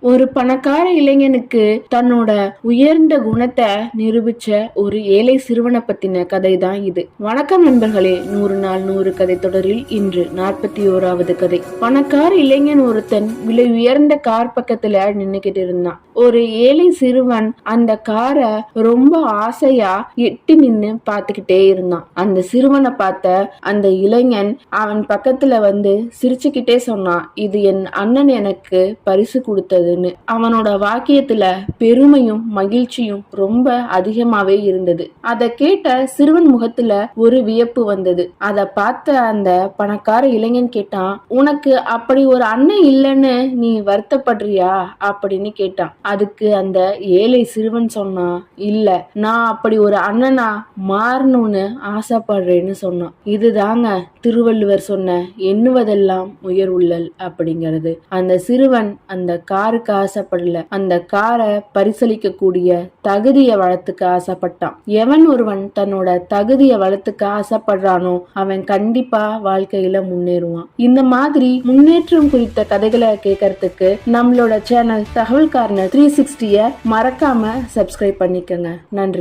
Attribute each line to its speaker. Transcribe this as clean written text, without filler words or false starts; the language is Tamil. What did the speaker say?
Speaker 1: ஒரு பணக்கார இளைஞனுக்கு தன்னோட உயர்ந்த குணத்தை நிரூபிச்ச ஒரு ஏழை சிறுவனை பத்தின கதை தான் இது. வணக்கம் நண்பர்களே, 100 நாள் 100 கதை தொடரில் இன்று 41வது கதை. பணக்கார இளைஞன் ஒருத்தன் விலை உயர்ந்த கார் பக்கத்துல நின்னுகிட்டு இருந்தான். ஒரு ஏழை சிறுவன் அந்த காரை ரொம்ப ஆசையா எட்டி நின்னு பாத்துக்கிட்டே இருந்தான். அந்த சிறுவனை பார்த்த அந்த இளைஞன் அவன் பக்கத்துல வந்து சிரிச்சுக்கிட்டே சொன்னான், இது என் அண்ணன் எனக்கு பரிசு கொடுத்தது. அவனோட வாக்கியத்துல பெருமையும் மகிழ்ச்சியும் ரொம்ப அதிகமாவே இருந்தது. அதை கேட்ட சிறுவன் முகத்துல ஒரு வியப்பு வந்தது. அதை பார்த்த அந்த பணக்கார இளைஞன் கேட்டான், உனக்கு அப்படி ஒரு அண்ணன் இல்லைன்னு நீ வருத்தப்படுறியா அப்படின்னு கேட்டான். அதுக்கு அந்த ஏழை சிறுவன் சொன்னான், இல்ல, நான் அப்படி ஒரு அண்ணனா மாறணும்னு ஆசைப்படுறேன்னு சொன்னான். இதுதாங்க திருவள்ளுவர் சொன்ன எண்ணுவதெல்லாம் உயர் உள்ளல் அப்படிங்கிறது. அந்த சிறுவன் அந்த காருக்கு ஆசைப்படல, அந்த காரை பரிசளிக்க கூடிய தகுதியை வளர்த்துக்க ஆசைப்பட்டான். எவன் ஒருவன் தன்னோட தகுதியை வளர்த்துக்க ஆசைப்படுறானோ அவன் கண்டிப்பா வாழ்க்கையில முன்னேறுவான். இந்த மாதிரி முன்னேற்றம் குறித்த கதைகளை கேட்கறதுக்கு நம்மளோட சேனல் தகவல் கார்னர் 360 மறக்காம சப்ஸ்கிரைப் பண்ணிக்கங்க. நன்றி.